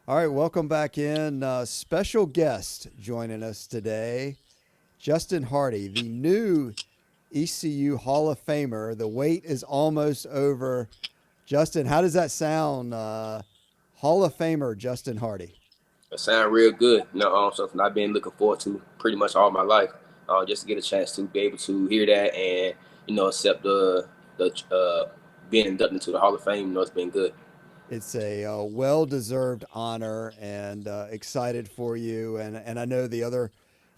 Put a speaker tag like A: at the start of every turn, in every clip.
A: All right, welcome back in. Special guest joining us today, Justin Hardy, the new ECU Hall of Famer. The wait is almost over. Justin, how does that sound? Hall of Famer Justin Hardy.
B: It sound real good. Something I've been looking forward to pretty much all my life. Just to get a chance to be able to hear that and accept the being inducted into the Hall of Fame. It's been good.
A: It's a well-deserved honor, and excited for you. And I know the other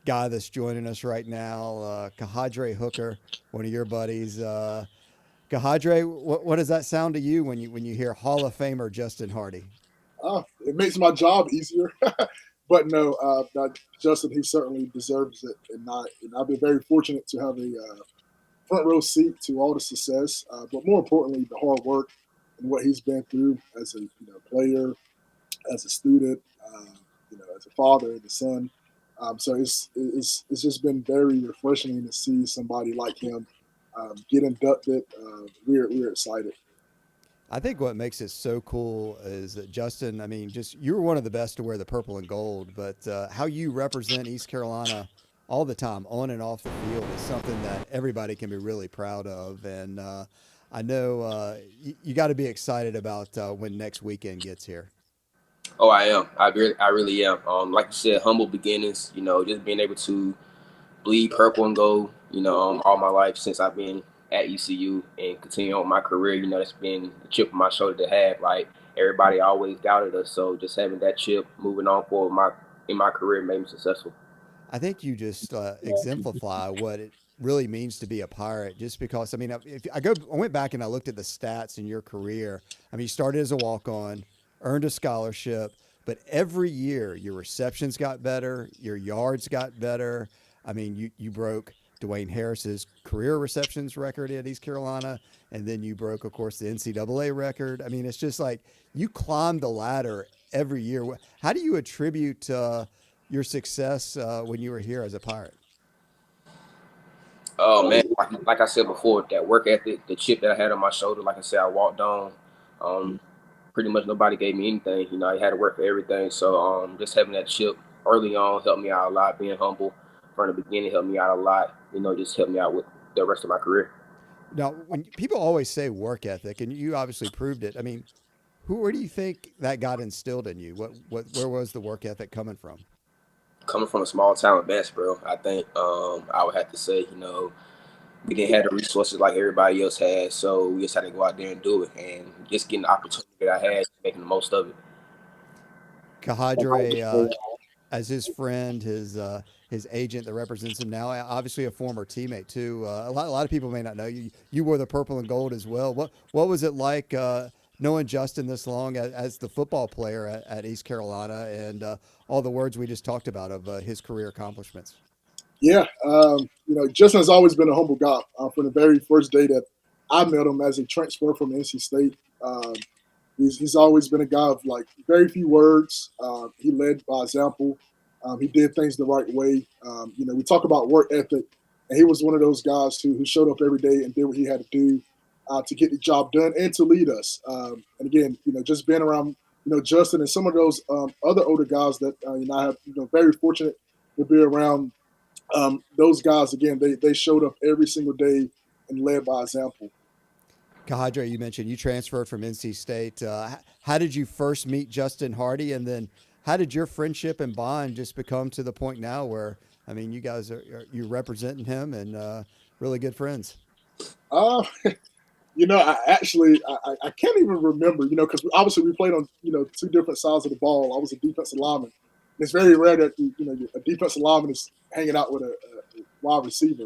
A: guy that's joining us right now, Kahadre Hooker, one of your buddies. Kahadre, what does that sound to you when you hear Hall of Famer Justin Hardy?
C: It makes my job easier. But no, Justin, he certainly deserves it, and I've been very fortunate to have a front row seat to all the success, but more importantly, the hard work and what he's been through as a player, as a student, as a father, and a son. So it's just been very refreshing to see somebody like him get inducted. We're excited.
A: I think what makes it so cool is that Justin, I mean, just you're one of the best to wear the purple and gold, but how you represent East Carolina all the time, on and off the field, is something that everybody can be really proud of. And I know you got to be excited about when next weekend gets here.
B: Oh, I am. I really am. Like you said, humble beginnings. Just being able to bleed purple and gold. All my life since I've been at ECU and continue on my career. It's been a chip on my shoulder to have. Like everybody always doubted us, so just having that chip, moving on forward in my career made me successful.
A: I think you just exemplify what it really means to be a pirate. Just because, I mean, if I went back and I looked at the stats in your career. I mean, you started as a walk on, earned a scholarship, but every year your receptions got better, your yards got better. I mean, you broke Dwayne Harris's career receptions record at East Carolina, and then you broke, of course, the NCAA record. I mean, it's just like you climbed the ladder every year. How do you attribute your success when you were here as a pirate?
B: Oh man, like I said before, that work ethic, the chip that I had on my shoulder. Like I said, I walked on. Um, Pretty much nobody gave me anything. I had to work for everything. So just having that chip early on helped me out a lot. Being humble from the beginning helped me out a lot. Just helped me out with the rest of my career.
A: Now, when people always say work ethic, and you obviously proved it. I mean, where do you think that got instilled in you? Where was the work ethic coming from?
B: Coming from a small town in Bassboro, I think I would have to say, we didn't have the resources like everybody else had, so we just had to go out there and do it, and just getting the opportunity that I had, making the most of it.
A: Kahadre, as his friend, his agent that represents him now, obviously a former teammate too. A lot of people may not know you. You wore the purple and gold as well. What was it like knowing Justin this long as the football player at East Carolina, and all the words we just talked about of his career accomplishments?
C: Yeah, Justin has always been a humble guy from the very first day that I met him as a transfer from NC State. He's always been a guy of like very few words. He led by example. He did things the right way. We talk about work ethic, and he was one of those guys who showed up every day and did what he had to do to get the job done and to lead us. And again, just being around, Justin and some of those other older guys that I have, very fortunate to be around. Those guys again, they showed up every single day and led by example.
A: Kahadre, you mentioned you transferred from NC State. How did you first meet Justin Hardy, and then how did your friendship and bond just become to the point now where, I mean, you guys you representing him and really good friends?
C: Uh, I can't even remember, because obviously we played on two different sides of the ball. I was a defensive lineman. It's very rare that a defensive lineman is hanging out with a wide receiver.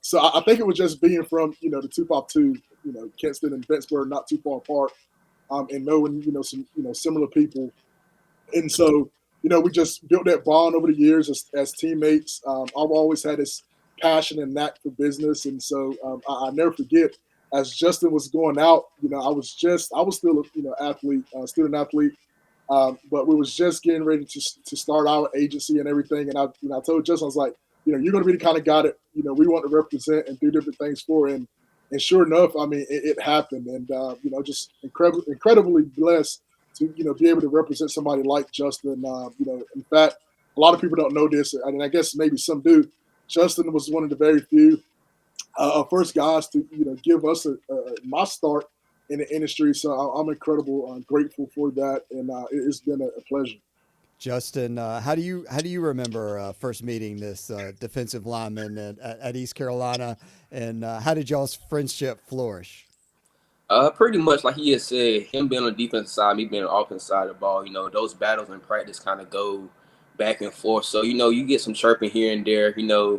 C: So I think it was just being from the 252, Kinston and Bensburg, not too far apart, and knowing some similar people, and so we just built that bond over the years as teammates. I've always had this passion and knack for business, and so I never forget as Justin was going out. I was still a athlete, student athlete. But we was just getting ready to start our agency and everything. And I told Justin, I was like, you're going to be the kind of guy that, we want to represent and do different things for. And sure enough, I mean, it happened. And, just incredibly blessed to be able to represent somebody like Justin. In fact, a lot of people don't know this, and I guess maybe some do. Justin was one of the very few first guys to give us my start in the industry. So I'm incredible, grateful for that, and it's been a pleasure.
A: Justin, how do you remember first meeting this defensive lineman at East Carolina, and how did y'all's friendship flourish?
B: Pretty much like he had said, him being on the defensive side, me being on the offensive side of the ball, those battles in practice kind of go back and forth. So, you get some chirping here and there,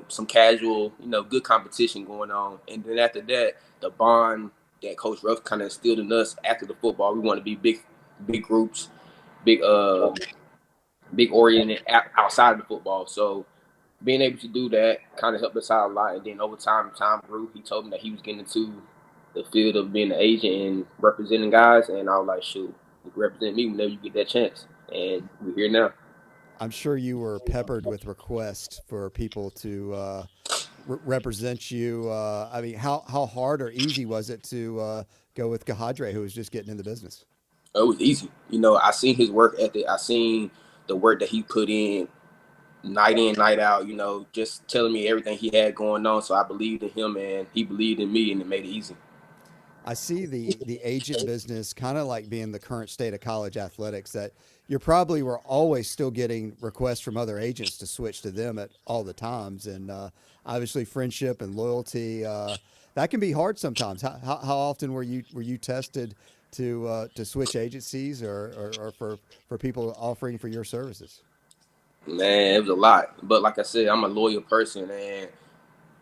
B: some casual, good competition going on. And then after that, the bond that Coach Ruff kind of instilled in us after the football, we want to be big groups, big, big oriented outside of the football. So, being able to do that kind of helped us out a lot. And then over time grew. He told me that he was getting into the field of being an agent and representing guys, and I was like, shoot, you can represent me whenever you get that chance. And we're here now.
A: I'm sure you were peppered with requests for people to represent you. I mean, how hard or easy was it to go with Gahadre, who was just getting in the business?
B: It was easy. I seen his work ethic. I seen the work that he put in, night out, just telling me everything he had going on. So I believed in him and he believed in me, and it made it easy.
A: I see the agent business kind of like being the current state of college athletics, that you probably were always still getting requests from other agents to switch to them at all the times, and obviously friendship and loyalty that can be hard sometimes. How often were you tested to switch agencies, or for people offering for your services?
B: Man, it was a lot. But like I said, I'm a loyal person, and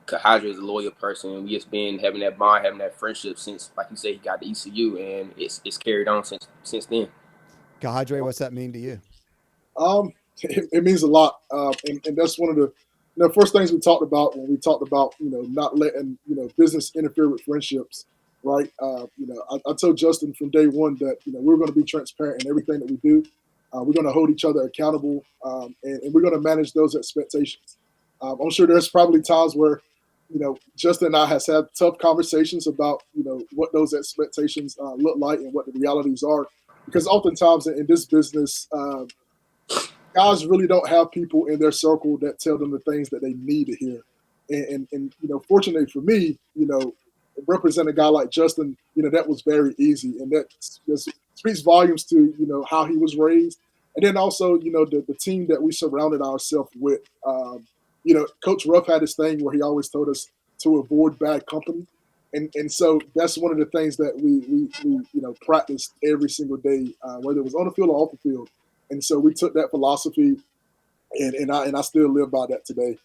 B: Kahadra is a loyal person. We just been having that bond, having that friendship since, like you said, he got the ECU, and it's carried on since then.
A: Gahadre, what's that mean to you?
C: It means a lot, and that's one of the first things we talked about when we talked about not letting business interfere with friendships, right? I told Justin from day one that we're going to be transparent in everything that we do. We're going to hold each other accountable, and we're going to manage those expectations. I'm sure there's probably times where Justin and I has had tough conversations about what those expectations look like and what the realities are, because oftentimes in this business. Guys really don't have people in their circle that tell them the things that they need to hear. And fortunately for me, represent a guy like Justin, that was very easy, and that just speaks volumes to how he was raised, and then also the team that we surrounded ourselves with. Coach Ruff had this thing where he always told us to avoid bad company, and so that's one of the things that we practiced every single day, whether it was on the field or off the field. And so we took that philosophy, and I still live by that today.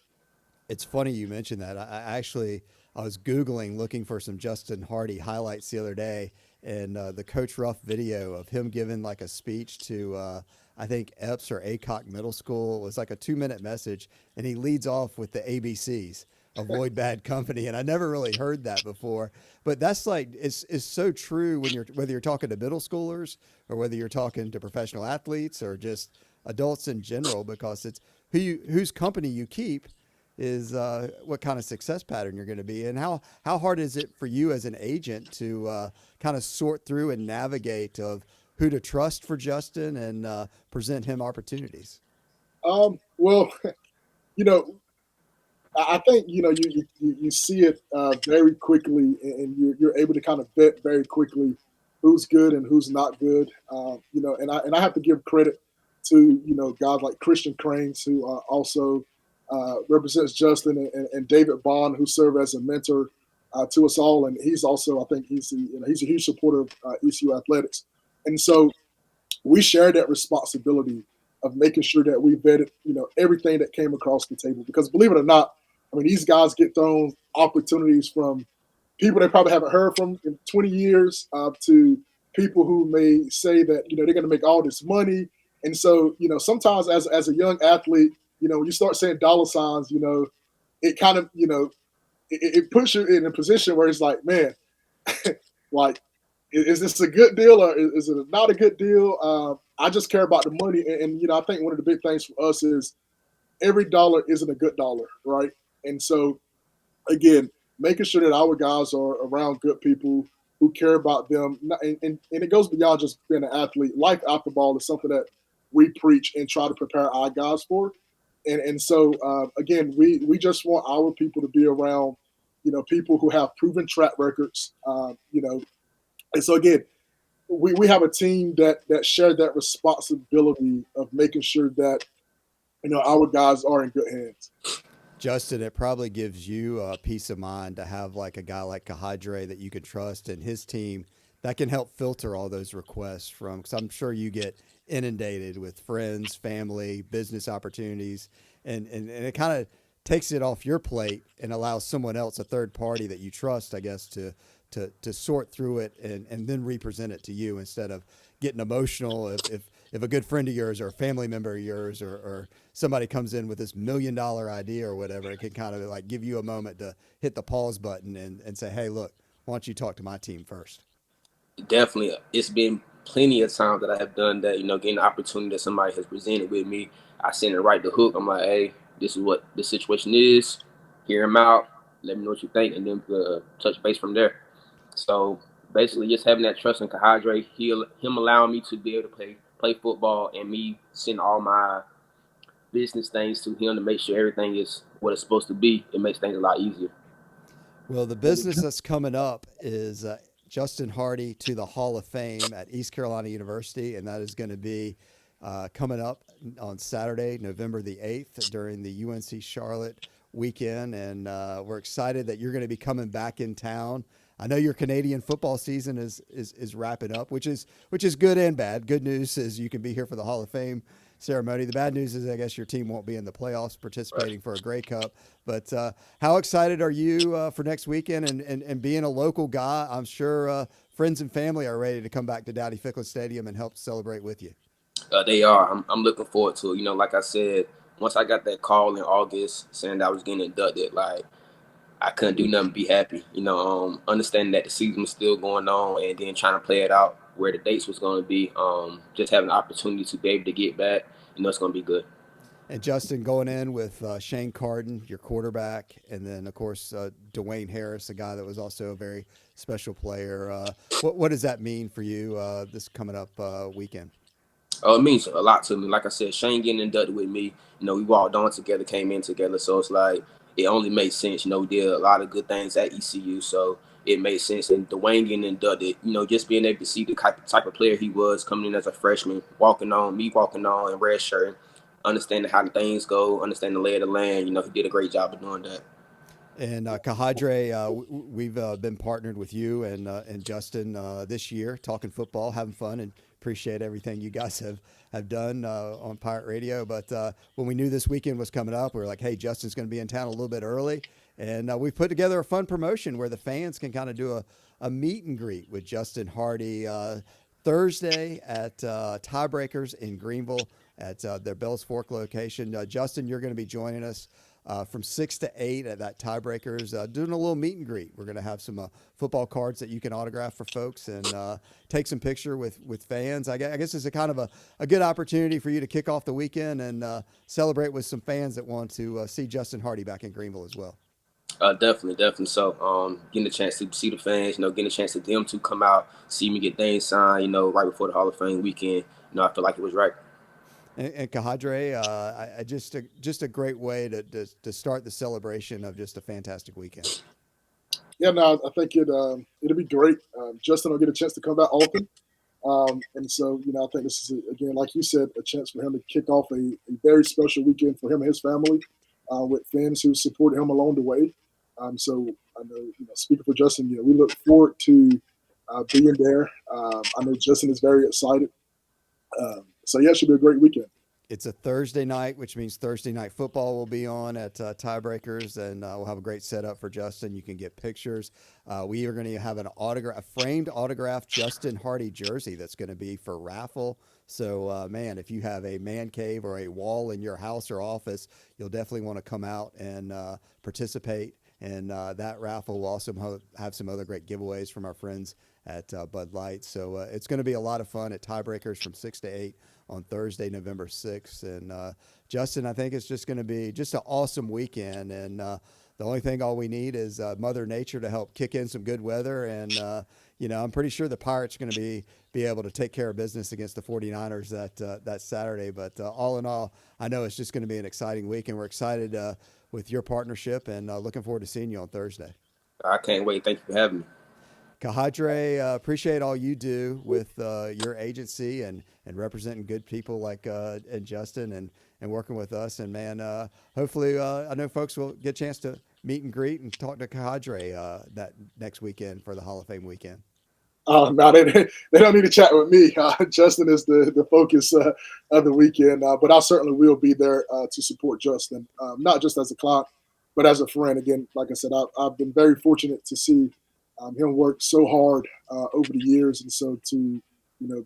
A: It's funny you mentioned that. I was googling looking for some Justin Hardy highlights the other day, and the Coach Ruff video of him giving like a speech to I think Epps or Acock Middle School. It was like a 2-minute message, and he leads off with the ABCs. Avoid bad company, and I never really heard that before. But that's like it's so true when you're whether you're talking to middle schoolers or whether you're talking to professional athletes or just adults in general, because it's whose company you keep is what kind of success pattern you're going to be in. How hard is it for you as an agent to kind of sort through and navigate of who to trust for Justin and present him opportunities?
C: Well, you know, I think you see it very quickly, and you're able to kind of vet very quickly who's good and who's not good. And I have to give credit to guys like Christian Cranes, who also represents Justin, and David Bond, who served as a mentor to us all, and he's also, I think he's a huge supporter of ECU athletics, and so we shared that responsibility of making sure that we vetted, everything that came across the table. Because believe it or not, I mean, these guys get thrown opportunities from people they probably haven't heard from in 20 years to people who may say that they're going to make all this money. And so sometimes as a young athlete, when you start saying dollar signs, it kind of it puts you in a position where it's like, man, like, is this a good deal or is it not a good deal? I just care about the money, and I think one of the big things for us is every dollar isn't a good dollar, right? And so again, making sure that our guys are around good people, who care about them. And it goes beyond just being an athlete. Life after ball is something that we preach and try to prepare our guys for. And so again, we just want our people to be around, people who have proven track records. And so again, we have a team that share that responsibility of making sure that our guys are in good hands.
A: Justin, it probably gives you peace of mind to have like a guy like Kahadre that you can trust and his team that can help filter all those requests from, because I'm sure you get inundated with friends, family, business opportunities, and it kind of takes it off your plate and allows someone else, a third party that you trust, I guess, to sort through it and then represent it to you instead of getting emotional if a good friend of yours or a family member of yours or somebody comes in with this $1 million idea or whatever. It can kind of like give you a moment to hit the pause button and say, hey, look, why don't you talk to my team first?
B: Definitely, it's been plenty of times that I have done that. Getting the opportunity that somebody has presented with me, I send it right to hook. I'm like, hey, this is what the situation is. Hear him out. Let me know what you think, and then touch base from there. So basically, just having that trust in Kahadre, him allowing me to be able to play football, and me send all my business things to him to make sure everything is what it's supposed to be. It makes things a lot easier.
A: Well, the business that's coming up is Justin Hardy to the Hall of Fame at East Carolina University, and that is going to be coming up on Saturday, November the 8th, during the UNC Charlotte weekend. And we're excited that you're going to be coming back in town. I know your Canadian football season is wrapping up, which is good and bad. Good news is you can be here for the Hall of Fame ceremony. The bad news is I guess your team won't be in the playoffs
B: Right.
A: participating for a Grey Cup. But how excited are you for next weekend? And being a local guy, I'm sure friends and family are ready to come back to Dowdy Ficklen Stadium and help celebrate with you.
B: They are. I'm looking forward to it. Like I said, once I got that call in August saying that I was getting inducted, like I couldn't do nothing but be happy. Understanding that the season was still going on, and then trying to play it out where the dates was going to be. Just having the opportunity to be able to get back, it's going to be good.
A: And Justin, going in with Shane Carden, your quarterback, and then of course Dwayne Harris, a guy that was also a very special player. What does that mean for you this coming up weekend?
B: Oh, it means a lot to me. Like I said, Shane getting inducted with me. We walked on together, came in together. So it's like it only made sense. We did a lot of good things at ECU, so it made sense. And Dwayne getting inducted, just being able to see the type of player he was coming in as a freshman, walking on, and red shirt, understanding how the things go, understanding the lay of the land. He did a great job of doing that.
A: And Kahadre, we've been partnered with you and Justin this year, talking football, having fun, and appreciate everything you guys have done on Pirate Radio. But when we knew this weekend was coming up, we were like, hey, Justin's going to be in town a little bit early. And we've put together a fun promotion where the fans can kind of do a meet and greet with Justin Hardy Thursday at Tiebreakers in Greenville at their Bells Fork location. Justin, you're going to be joining us from 6 to 8 at that Tiebreakers, doing a little meet and greet. We're going to have some football cards that you can autograph for folks and take some picture with fans. I guess it's a kind of a good opportunity for you to kick off the weekend and celebrate with some fans that want to see Justin Hardy back in Greenville as well.
B: Definitely, definitely. So, getting a chance to see the fans, getting a chance to them to come out, see me get things signed, right before the Hall of Fame weekend. I feel like it was right.
A: And Kahadre, I just a great way to start the celebration of just a fantastic weekend.
C: Yeah, no, I think it'll be great. Justin will get a chance to come back often. And so, I think this is, again, like you said, a chance for him to kick off a very special weekend for him and his family with fans who supported him along the way. So I know, speaking for Justin, we look forward to being there. I know Justin is very excited. So, yeah, it should be a great weekend.
A: It's a Thursday night, which means Thursday night football will be on at Tiebreakers, and we'll have a great setup for Justin. You can get pictures. We are going to have a framed autographed Justin Hardy jersey that's going to be for raffle. So, man, if you have a man cave or a wall in your house or office, you'll definitely want to come out and participate. And that raffle will also have some other great giveaways from our friends at Bud Light. So it's going to be a lot of fun at Tiebreakers from 6 to 8 on Thursday, November 6th. And Justin, I think it's just going to be just an awesome weekend. And the only thing all we need is Mother Nature to help kick in some good weather. And, I'm pretty sure the Pirates are going to be able to take care of business against the 49ers that Saturday. But all in all, I know it's just going to be an exciting week, and we're excited with your partnership and looking forward to seeing you on Thursday.
B: I can't wait. Thank you for having me.
A: Kahadre, appreciate all you do with your agency and representing good people like and Justin and working with us. And man, hopefully, I know folks will get a chance to meet and greet and talk to Kahadre that next weekend for the Hall of Fame weekend.
C: No, they don't need to chat with me. Justin is the focus of the weekend, but I certainly will be there to support Justin, not just as a client, but as a friend. Again, like I said, I've been very fortunate to see him work so hard over the years, and so to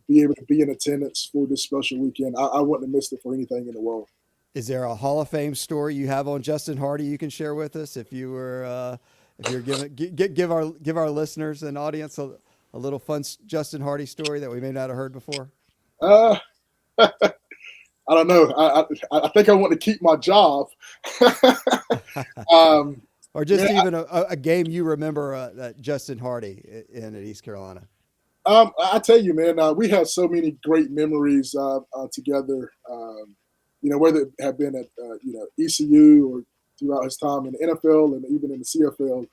C: be able to be in attendance for this special weekend, I wouldn't have missed it for anything in the world.
A: Is there a Hall of Fame story you have on Justin Hardy you can share with us if you're giving give our listeners and audience a little fun Justin Hardy story that we may not have heard before?
C: Uh, I don't know. I think I want to keep my job. um,
A: Or just
C: man,
A: even a game you remember that Justin Hardy in at East Carolina.
C: I tell you, man, we have so many great memories together. Whether it have been at ECU or throughout his time in the NFL and even in the CFL.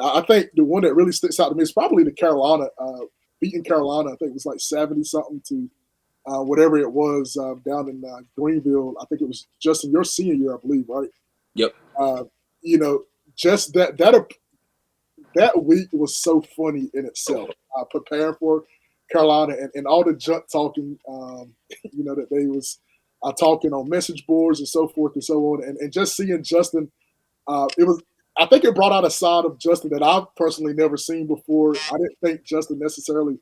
C: I think the one that really sticks out to me is probably the Carolina beating Carolina. I think it was like 70 something to whatever it was down in Greenville. I think it was just in your senior year, I believe, right?
B: Yep.
C: Uh, you know, just that week was so funny in itself. Preparing for Carolina and all the junk talking, that they was talking on message boards and so forth and so on, and just seeing Justin, it was. I think it brought out a side of Justin that I've personally never seen before. I didn't think Justin necessarily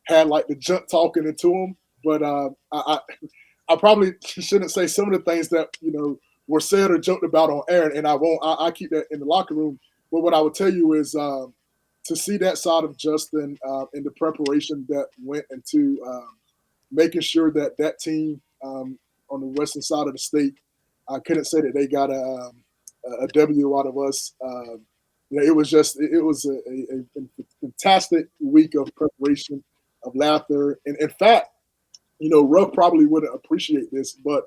C: had like the junk talking into him, but I probably shouldn't say some of the things that were said or joked about on air, and I won't. I keep that in the locker room. But what I would tell you is to see that side of Justin and the preparation that went into making sure that that team on the western side of the state, I couldn't say that they got a W out of us. It was just it was a fantastic week of preparation, of laughter, and in fact, Ruff probably wouldn't appreciate this, but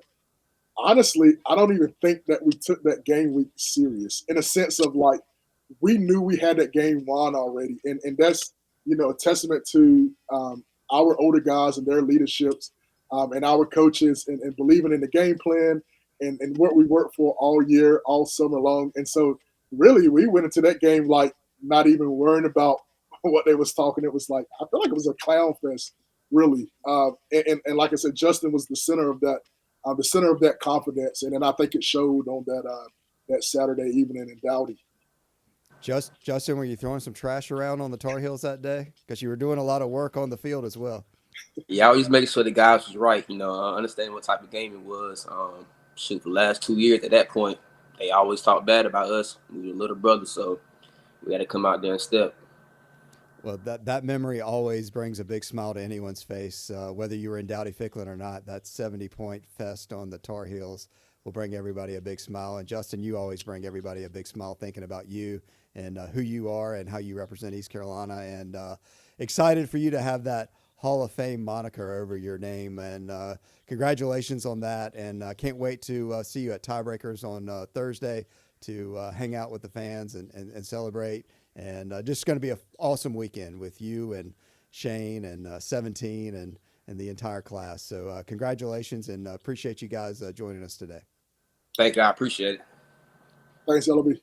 C: honestly, I don't even think that we took that game week serious in a sense of like we knew we had that game won already, and that's a testament to our older guys and their leaderships and our coaches and believing in the game plan and what we worked for all year, all summer long. And so really we went into that game like not even worrying about what they was talking. It was like I feel like it was a clown fest, really. And like I said, Justin was the center of that confidence, and I think it showed on that Saturday evening in Dowdy.
A: Justin, were you throwing some trash around on the Tar Heels that day? Because you were doing a lot of work on the field as well.
B: Yeah, I always making sure the guys was right. Understanding what type of game it was. Shoot, the last 2 years at that point, they always talked bad about us. We were little brothers, so we had to come out there and step.
A: Well, that memory always brings a big smile to anyone's face, whether you were in Dowdy Ficklin or not. That 70-point fest on the Tar Heels will bring everybody a big smile. And Justin, you always bring everybody a big smile thinking about you and who you are and how you represent East Carolina. And excited for you to have that Hall of Fame moniker over your name. And congratulations on that. And can't wait to see you at Tiebreakers on Thursday to hang out with the fans and celebrate. And just going to be an awesome weekend with you and Shane and 17 and the entire class. So congratulations and appreciate you guys joining us today.
B: Thank you. I appreciate it.
C: Thanks, LB.